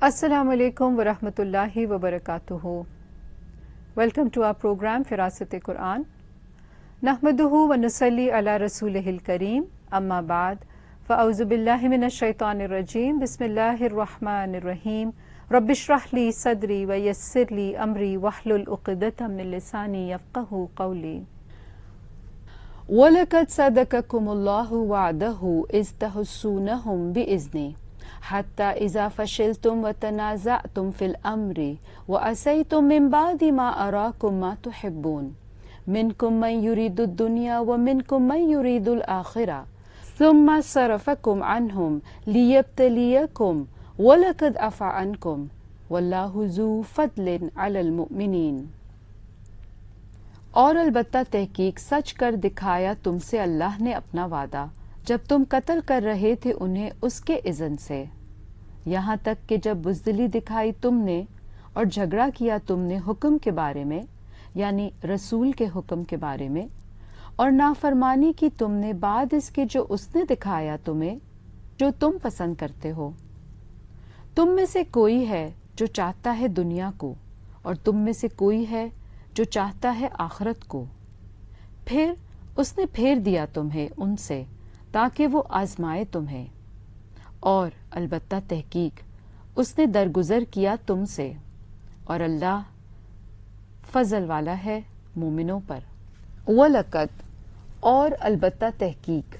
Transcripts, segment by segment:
Assalamu alaikum wa rahmatullahi wa barakatuhu. Welcome to our program Firasat-e-Quran. Nahmaduhu wa nusalli ala rasulihil kareem. Amma ba'd. Fa'auzu billahi minash shaitanir rajim. Bismillahir rahmanir rahim. Rabbi shrah li sadri wa yassir li amri wahlul uqdatam min lisani yafqahu qawli. وَلَقَدْ صَدَقَكُمُ اللَّهُ وَعْدَهُ إِذْ تَحُسُّونَهُم بِإِذْنِهِ حتى إذا فشلتم وتنازعتم في الأمر وعصيتم من بعد ما أراكم ما تحبون منكم من يريد الدنيا ومنكم من يريد الآخرة ثم صرفكم عنهم ليبتليكم ولقد عفا عنكم والله ذو فضل على المؤمنين. اور البتہ تحقیق سچ کر دکھایا تم سے اللہ نے اپنا وعدہ جب تم قتل کر رہے تھے انہیں اس کے اذن سے، یہاں تک کہ جب بزدلی دکھائی تم نے اور جھگڑا کیا تم نے حکم کے بارے میں، یعنی رسول کے حکم کے بارے میں، اور نافرمانی کی تم نے بعد اس کے جو اس نے دکھایا تمہیں جو تم پسند کرتے ہو۔ تم میں سے کوئی ہے جو چاہتا ہے دنیا کو اور تم میں سے کوئی ہے جو چاہتا ہے آخرت کو، پھر اس نے پھیر دیا تمہیں ان سے تاکہ وہ آزمائے تمہیں، اور البتہ تحقیق اس نے درگزر کیا تم سے، اور اللہ فضل والا ہے مومنوں پر۔ وَلَقَدْ اور البتہ تحقیق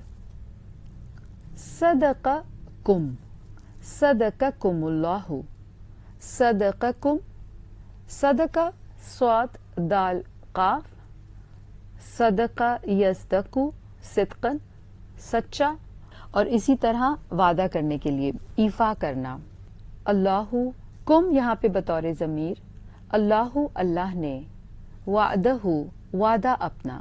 صدقکم صدقکم اللہ صدقکم صدقہ صاد دال قاف صدقہ یصدقو صدقاً سچا، اور اسی طرح وعدہ کرنے کے لیے ایفا کرنا۔ اللہ کم یہاں پہ بطور ضمیر، اللہ اللہ نے، وعدہ وعدہ اپنا،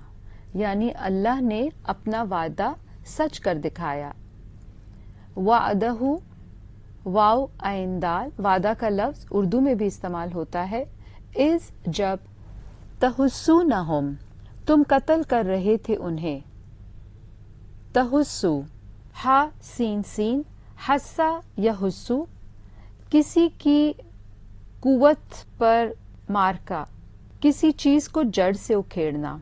یعنی اللہ نے اپنا وعدہ سچ کر دکھایا۔ وعدہ واو عین دال، وعدہ کا لفظ اردو میں بھی استعمال ہوتا ہے از جب تحسونہم تم قتل کر رہے تھے انہیں، تحسو ہا سین سین، حسا یا حسو کسی کی قوت پر مارکا، کسی چیز کو جڑ سے اکھیڑنا،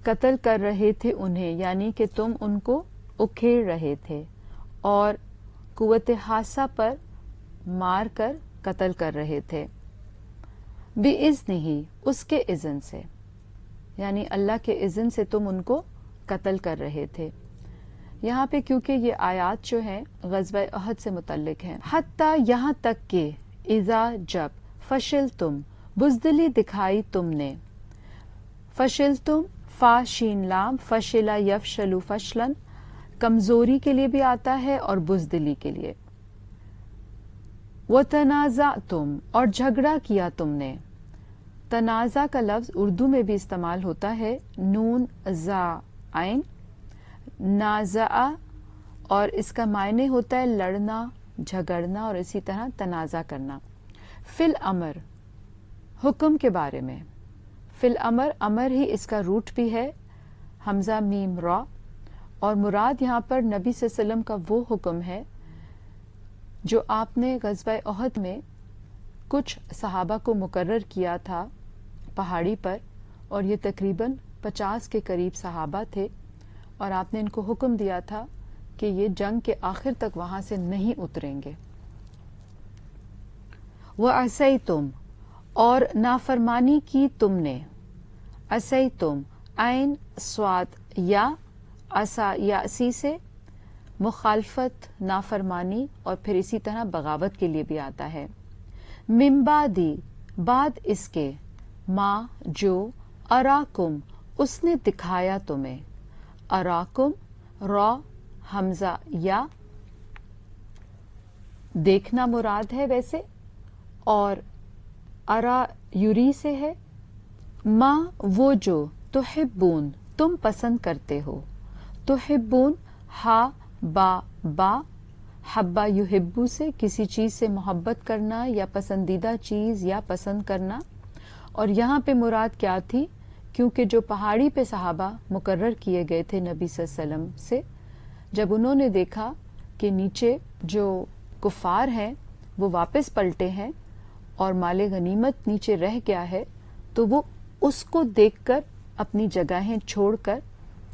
قتل کر رہے تھے انہیں یعنی کہ تم ان کو اکھیڑ رہے تھے اور قوت حاسہ پر مار کر قتل کر رہے تھے، بِإِذْنِهِ اس کے اذن سے، یعنی اللہ کے اذن سے تم ان کو قتل کر رہے تھے۔ یہاں پہ کیونکہ یہ آیات جو ہیں غزوہ احد سے متعلق ہیں، حتیٰ یہاں تک کہ اذا جب فشل تم بزدلی دکھائی تم نے، فشل تم فا شین لام فشلا یفشلو فشلن کمزوری کے لیے بھی آتا ہے اور بزدلی کے لیے۔ وَتَنَازَعْتُمْ اور جھگڑا کیا تم نے، تنازع کا لفظ اردو میں بھی استعمال ہوتا ہے، نون زا عین نازع، اور اس کا معنی ہوتا ہے لڑنا جھگڑنا اور اسی طرح تنازع کرنا۔ فی الامر حکم کے بارے میں، فی الامر امر ہی اس کا روٹ بھی ہے، حمزہ میم را، اور مراد یہاں پر نبی صلی اللہ علیہ وسلم کا وہ حکم ہے جو آپ نے غزوہ احد میں کچھ صحابہ کو مقرر کیا تھا پہاڑی پر، اور یہ تقریباً 50 کے قریب صحابہ تھے، اور آپ نے ان کو حکم دیا تھا کہ یہ جنگ کے آخر تک وہاں سے نہیں اتریں گے۔ وَعَصَيْتُمْ اور نافرمانی کی تم نے، عصیتم عین صاد یا عصا یاسی سے مخالفت نافرمانی اور پھر اسی طرح بغاوت کے لیے بھی آتا ہے۔ من بعدی بعد اس کے، ما جو اراکم اس نے دکھایا تمہیں، اراکم را حمزہ یا دیکھنا مراد ہے ویسے، اور ارا یوری سے ہے، ما وہ جو تحبون تم پسند کرتے ہو، تحبون ہا با با حبا یحبو سے کسی چیز سے محبت کرنا یا پسندیدہ چیز یا پسند کرنا، اور یہاں پہ مراد کیا تھی، کیونکہ جو پہاڑی پہ صحابہ مقرر کیے گئے تھے نبی صلی اللہ علیہ وسلم سے، جب انہوں نے دیکھا کہ نیچے جو کفار ہیں وہ واپس پلٹے ہیں اور مال غنیمت نیچے رہ گیا ہے تو وہ اس کو دیکھ کر اپنی جگہیں چھوڑ کر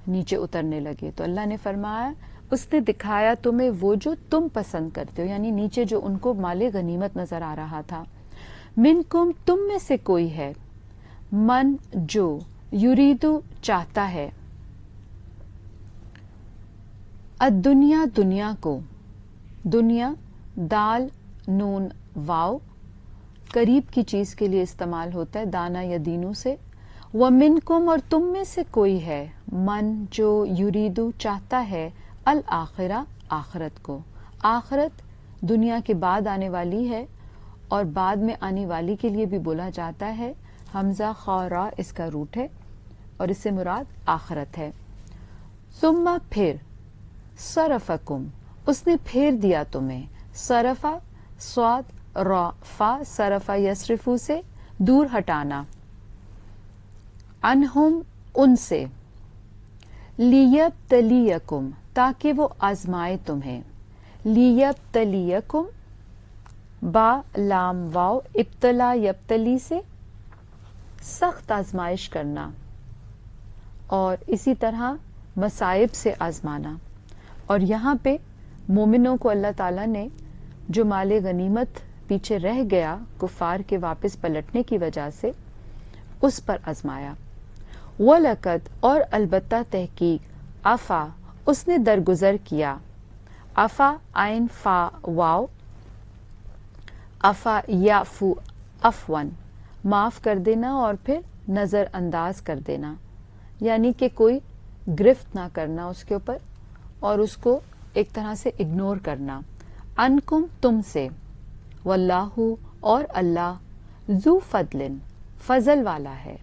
نیچے اترنے لگے. تو اللہ نے فرمایا اس نے دکھایا تمہیں وہ جو تم پسند کرتے ہو, یعنی نیچے جو ان کو مال غنیمت نظر آ رہا تھا. منکم تم میں سے کوئی ہے, من جو یریدو چاہتا ہے, الدنیا دنیا کو, دنیا دال نون واو قریب کی چیز کے لیے استعمال ہوتا ہے دانا یا دینوں سے. ومنکم اور تم میں سے کوئی ہے, من جو یریدو چاہتا ہے, الآخرہ آخرت کو. آخرت دنیا کے بعد آنے والی ہے اور بعد میں آنے والی کے لیے بھی بولا جاتا ہے. حمزہ خورا اس کا روٹ ہے اور اس سے مراد آخرت ہے. ثم پھر, صرفکم اس نے پھیر دیا تمہیں, صرفا صاد را فا, صرفا یصرفو سے دور ہٹانا, انہم ان سے, لیبتلیکم تاکہ وہ آزمائے تمہیں, لیبتلیکم با لام واو ابتلا یبتلی سے سخت آزمائش کرنا اور اسی طرح مصائب سے آزمانا. اور یہاں پہ مومنوں کو اللہ تعالیٰ نے جو مال غنیمت پیچھے رہ گیا کفار کے واپس پلٹنے کی وجہ سے اس پر آزمایا. وَلَقَدْ اور البتہ تحقیق, عفا اس نے درگزر کیا, عفا عین فا واو, عفا یعفو عفواً معاف کر دینا اور پھر نظر انداز کر دینا, یعنی کہ کوئی گرفت نہ کرنا اس کے اوپر اور اس کو ایک طرح سے اگنور کرنا. انکم تم سے, واللہ اور اللہ, ذو فضل فضل والا ہے.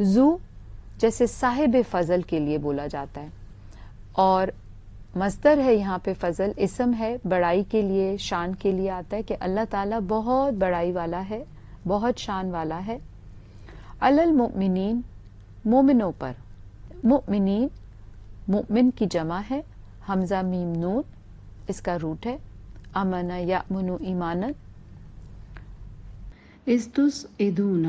ذو جیسے صاحب فضل کے لیے بولا جاتا ہے اور مصدر ہے یہاں پہ فضل, اسم ہے بڑائی کے لیے شان کے لیے آتا ہے کہ اللہ تعالیٰ بہت بڑائی والا ہے, بہت شان والا ہے. علی المؤمنین مومنوں پر, مؤمنین مؤمن کی جمع ہے, حمزہ میم نون اس کا روٹ ہے, امن یامن ایمانا. اذ تسعدون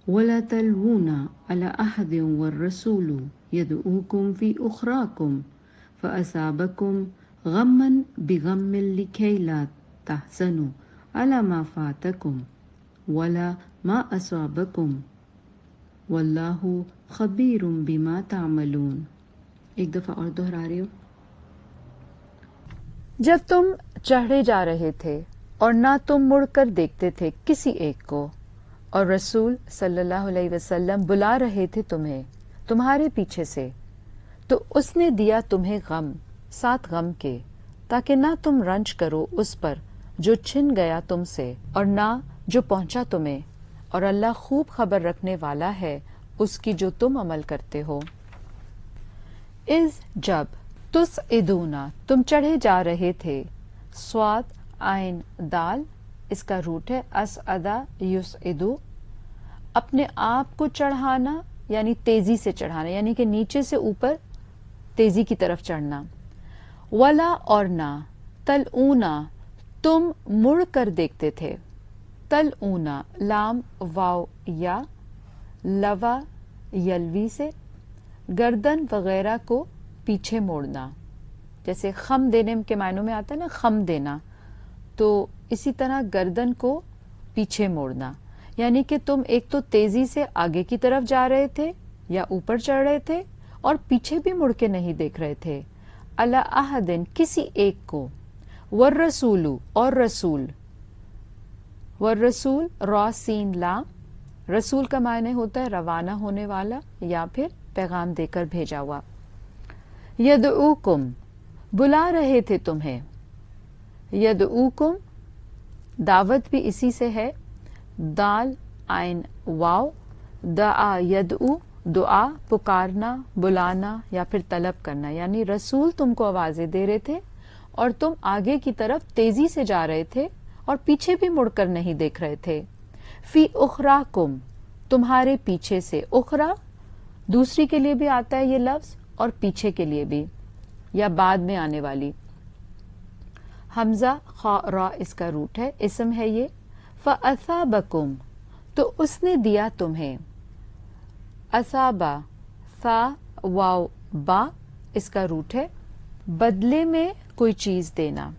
ولا تلوون على احد والرسول يدعوكم في اخراكم فاصابكم غما بغم لكي لا تحزنوا على ما فاتكم ولا ما اصابكم واللہ خبیر بما تعملون. ایک دفعہ اور دہرا رہی ہوں. جب تم چڑھے جا رہے تھے اور نہ تم مڑ کر دیکھتے تھے کسی ایک کو, اور رسول صلی اللہ علیہ وسلم بلا رہے تھے تمہیں تمہارے پیچھے سے, تو اس نے دیا تمہیں غم ساتھ غم کے, تاکہ نہ تم رنج کرو اس پر جو چھن گیا تم سے اور نہ جو پہنچا تمہیں, اور اللہ خوب خبر رکھنے والا ہے اس کی جو تم عمل کرتے ہو. اذ جب, تسعدونا تم چڑھے جا رہے تھے, صاد عین دال اس کا روٹ ہے, اسعدا یسعدو اپنے آپ کو چڑھانا یعنی تیزی سے چڑھانا, یعنی کہ نیچے سے اوپر تیزی کی طرف چڑھنا. ولا اور نہ, تلعونا تم مڑ کر دیکھتے تھے, تلعونا لام واو یا لوا یلوی سے گردن وغیرہ کو پیچھے موڑنا, جیسے خم دینے کے معنوں میں آتا ہے نا خم دینا, تو اسی طرح گردن کو پیچھے موڑنا, یعنی کہ تم ایک تو تیزی سے آگے کی طرف جا رہے تھے یا اوپر چڑھ رہے تھے اور پیچھے بھی مڑ کے نہیں دیکھ رہے تھے. علی احدن کسی ایک کو, والرسول اور رسول, والرسول را سین لام, رسول کا معنی ہوتا ہے روانہ ہونے والا یا پھر پیغام دے کر بھیجا ہوا. یدعوکم بلا رہے تھے تمہیں, یدعوکم دعوت بھی اسی سے ہے, دال عین واو, دعا یدعو دعا پکارنا بلانا یا پھر طلب کرنا, یعنی رسول تم کو آوازیں دے رہے تھے اور تم آگے کی طرف تیزی سے جا رہے تھے اور پیچھے بھی مڑ کر نہیں دیکھ رہے تھے. فی اخراکم تمہارے پیچھے سے, اخرا دوسری کے لیے بھی آتا ہے یہ لفظ اور پیچھے کے لیے بھی یا بعد میں آنے والی. حمزہ خا را اس کا روٹ ہے، اسم ہے یہ. فَأَثَابَكُمْ تو اس نے دیا تمہیں. اصابہ فا واو با اس کا روٹ ہے، بدلے میں کوئی چیز دینا.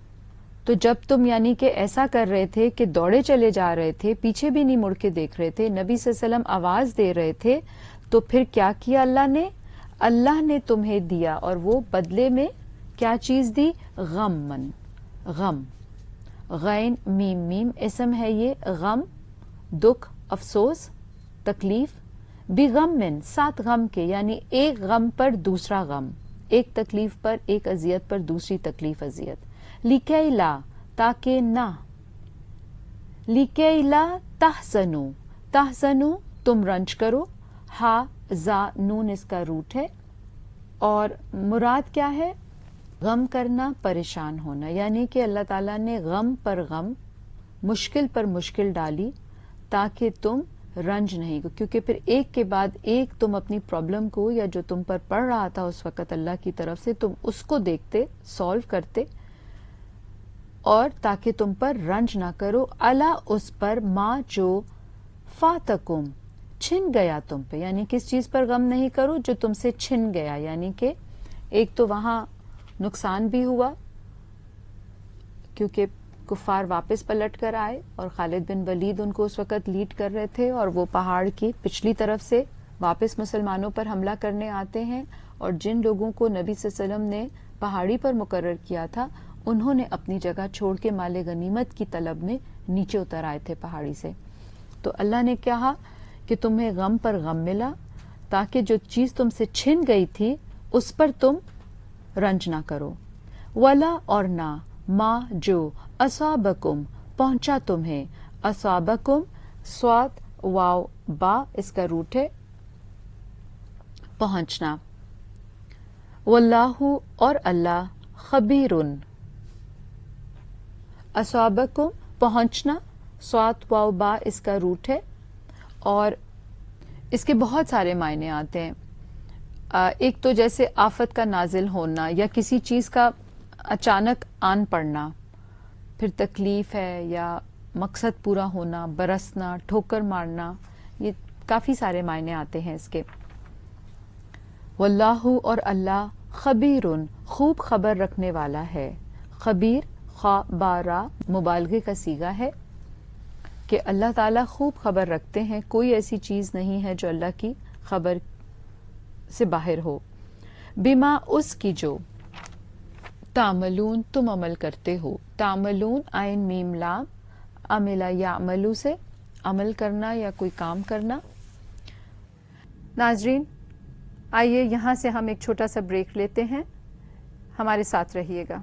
تو جب تم یعنی کہ ایسا کر رہے تھے کہ دوڑے چلے جا رہے تھے، پیچھے بھی نہیں مڑ کے دیکھ رہے تھے، نبی صلی اللہ علیہ وسلم آواز دے رہے تھے، تو پھر کیا کیا اللہ نے تمہیں دیا، اور وہ بدلے میں کیا چیز دی؟ غمن، غم. غین میم میم اسم ہے یہ. غم دکھ، افسوس، تکلیف. بغمن ساتھ غم کے، یعنی ایک غم پر دوسرا غم، ایک تکلیف پر، ایک اذیت پر دوسری تکلیف اذیت. لِكَيْ لَا تاکہ نہ. لِكَيْ لَا تَحْزَنُوا تَحْزَنُوا تم رنج کرو. ہا زا نون اس کا روٹ ہے، اور مراد کیا ہے؟ غم کرنا، پریشان ہونا. یعنی کہ اللہ تعالیٰ نے غم پر غم، مشکل پر مشکل ڈالی تاکہ تم رنج نہیں کو، کیونکہ پھر ایک کے بعد ایک تم اپنی پرابلم کو یا جو تم پر پڑ رہا تھا اس وقت اللہ کی طرف سے، تم اس کو دیکھتے، سالو کرتے، اور تاکہ تم پر رنج نہ کرو. الا اس پر، ما جو فاتکم چھن گیا تم پہ، یعنی کس چیز پر غم نہیں کرو؟ جو تم سے چھن گیا. یعنی کہ ایک تو وہاں نقصان بھی ہوا کیونکہ کفار واپس پلٹ کر آئے، اور خالد بن ولید ان کو اس وقت لیڈ کر رہے تھے، اور وہ پہاڑ کی پچھلی طرف سے واپس مسلمانوں پر حملہ کرنے آتے ہیں، اور جن لوگوں کو نبی صلی اللہ علیہ وسلم نے پہاڑی پر مقرر کیا تھا انہوں نے اپنی جگہ چھوڑ کے مال غنیمت کی طلب میں نیچے اتر آئے تھے پہاڑی سے. تو اللہ نے کہا کہ تمہیں غم پر غم ملا تاکہ جو چیز تم سے چھن گئی تھی اس پر تم رنج نہ کرو. ولا اور نہ، ما جو اصابکم پہنچا تمہیں. اصابکم صاد واو با اس کا روٹ ہے، پہنچنا. واللہ اور اللہ خبیرن. اصابکم پہنچنا، صاد واو با اس کا روٹ ہے، اور اس کے بہت سارے معنی آتے ہیں. ایک تو جیسے آفت کا نازل ہونا یا کسی چیز کا اچانک آن پڑنا، پھر تکلیف ہے یا مقصد پورا ہونا، برسنا، ٹھوکر مارنا، یہ کافی سارے معنی آتے ہیں اس کے. واللہ اور اللہ خبیرن خوب خبر رکھنے والا ہے. خبیر خا بارا مبالغے کا صیغہ ہے کہ اللہ تعالیٰ خوب خبر رکھتے ہیں، کوئی ایسی چیز نہیں ہے جو اللہ کی خبر سے باہر ہو. بما اس کی جو تعملون تم عمل کرتے ہو. تعملون عین میم لام، عملا یعملو سے عمل کرنا یا کوئی کام کرنا. ناظرین آئیے یہاں سے ہم ایک چھوٹا سا بریک لیتے ہیں، ہمارے ساتھ رہیے گا.